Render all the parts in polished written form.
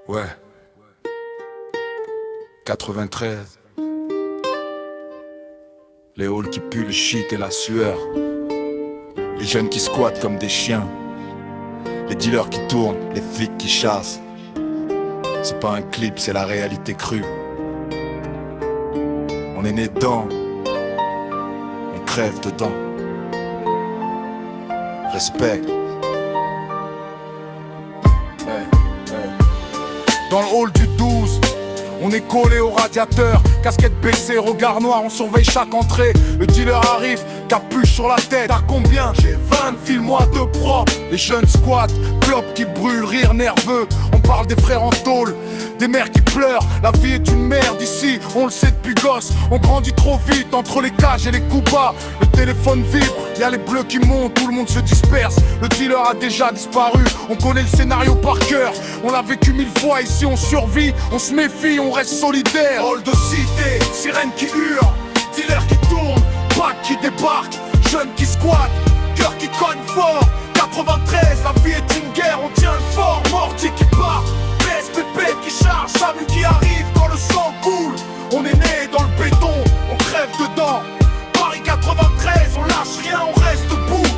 Ouais. 93. Les halls qui puent le shit et la sueur. Les jeunes qui squattent comme des chiens. Les dealers qui tournent, les flics qui chassent. C'est pas un clip, c'est la réalité crue. On est né dedans. On crève dedans. Respect. Dans le hall du 12, on est collé au radiateur, casquette baissée, regard noir, on surveille chaque entrée. Le dealer arrive, capuche sur la tête. T'as combien? J'ai 20, file-moi de propre. Les jeunes squattent, clopes qui brûlent, rire nerveux. On parle des frères en tôle, des mères qui pleurent. La vie est une merde ici, on le sait depuis gosse. On grandit trop vite entre les cages et les coups bas. Le téléphone vibre, y'a les bleus qui montent, tout le monde se disperse. Le dealer a déjà disparu, on connaît le scénario par cœur. On l'a vécu 1000 fois, ici on survit, on se méfie, on reste solidaire. Hall de cité, sirène qui hurle, dealer qui tourne, pack qui débarque, jeunes qui squattent, cœur qui cogne fort. 93, la vie est une guerre, on tient le fort. Mortier qui part, PSPP qui charge, SAMU qui arrive quand le sang coule. On est né dans le béton, on crève dedans. Paris 93, on lâche rien, on reste debout.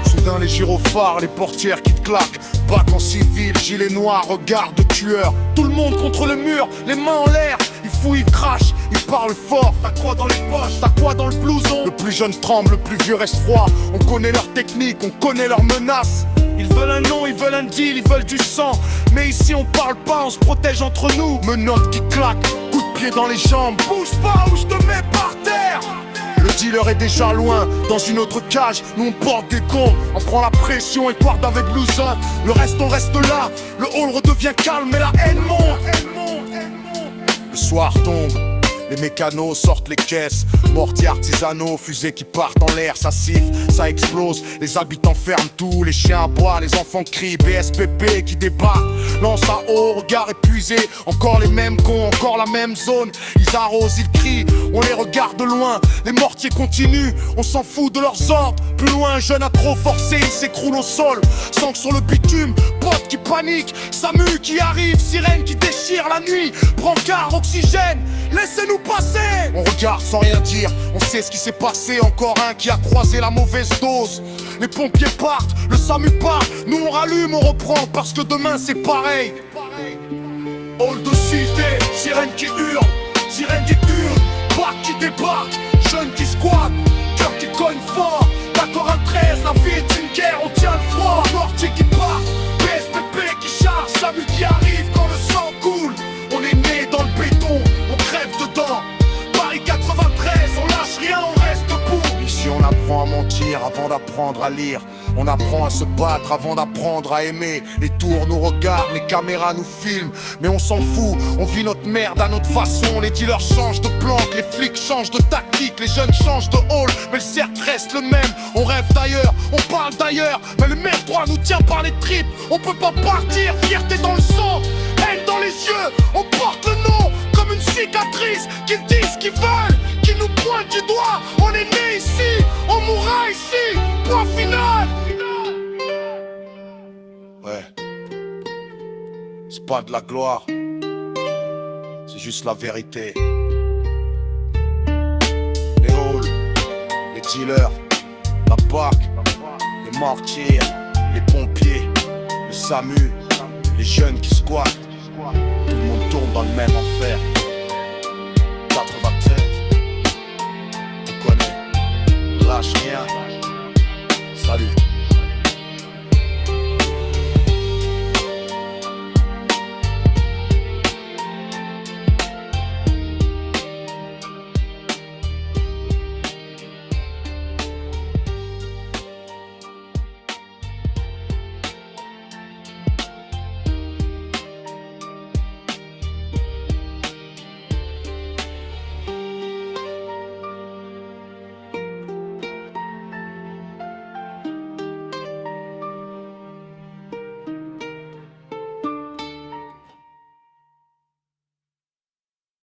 Soudain les gyrophares, les portières qui te claquent. Bac en civil, gilet noir, regard de tueur. Tout le monde contre le mur, les mains en l'air. Il fouille, il crache, il parle fort. T'as quoi dans les poches, t'as quoi dans le blouson? Le plus jeune tremble, le plus vieux reste froid. On connaît leur technique, on connaît leurs menaces. Ils veulent un nom, ils veulent un deal, ils veulent du sang. Mais ici on parle pas, on se protège entre nous. Menottes qui claquent, coup de pied dans les jambes. Bouge pas ou je te mets par terre. Le dealer est déjà loin, dans une autre cage. Nous on porte des cons, on prend la pression et part avec blouson. Le reste on reste là, le hall redevient calme mais la haine monte. Le soir tombe, les mécanos sortent les caisses. Mortiers artisanaux, fusées qui partent en l'air. Ça siffle, ça explose, les habitants ferment tout. Les chiens aboient, les enfants crient. BSPP qui débarque, lance à haut, regard épuisé. Encore les mêmes cons, encore la même zone. Ils arrosent, ils crient, on les regarde de loin. Les mortiers continuent, on s'en fout de leurs ordres. Plus loin, un jeune a trop forcé, il s'écroule au sol. Sang sur le bitume, potes qui paniquent. SAMU qui arrive, sirène qui déchire la nuit. Brancard, oxygène, laissez-nous passer. On regarde sans rien dire, on sait ce qui s'est passé. Encore un qui a croisé la mauvaise dose. Les pompiers partent, le SAMU part. Nous on rallume, on reprend parce que demain c'est pareil. Hall de cité, sirène qui hurle, sirène qui hurle, bac qui débarque, jeunes qui squattent, cœur qui cogne fort. 93, la vie est une guerre, on tient le froid. Mortier qui part, PSPP qui charge, SAMU qui arrive quand le sang coule. On est né dans le béton, on crève dedans. Paris 93, on lâche rien, on reste debout. Ici on apprend à mentir avant d'apprendre à lire. On apprend à se battre avant d'apprendre à aimer. Les tours nous regardent, les caméras nous filment. Mais on s'en fout, on vit notre merde à notre façon. Les dealers changent de planque, les flics changent de tactique. Les jeunes changent de hall, mais le cercle reste le même. On rêve d'ailleurs, on parle d'ailleurs. Mais le même droit nous tient par les tripes. On peut pas partir, fierté dans le sang, haine dans les yeux. On porte le nom comme une cicatrice. Qu'ils disent qu'ils veulent, qu'ils nous pointent du doigt. On est né ici, on mourra ici. Point final. Ouais, c'est pas de la gloire, c'est juste la vérité. Les halls, les dealers, la BAC, les mortiers, les pompiers, le SAMU, les jeunes qui squattent. Tout le monde tourne dans le même enfer. 93, on connaît, on lâche rien. Salut.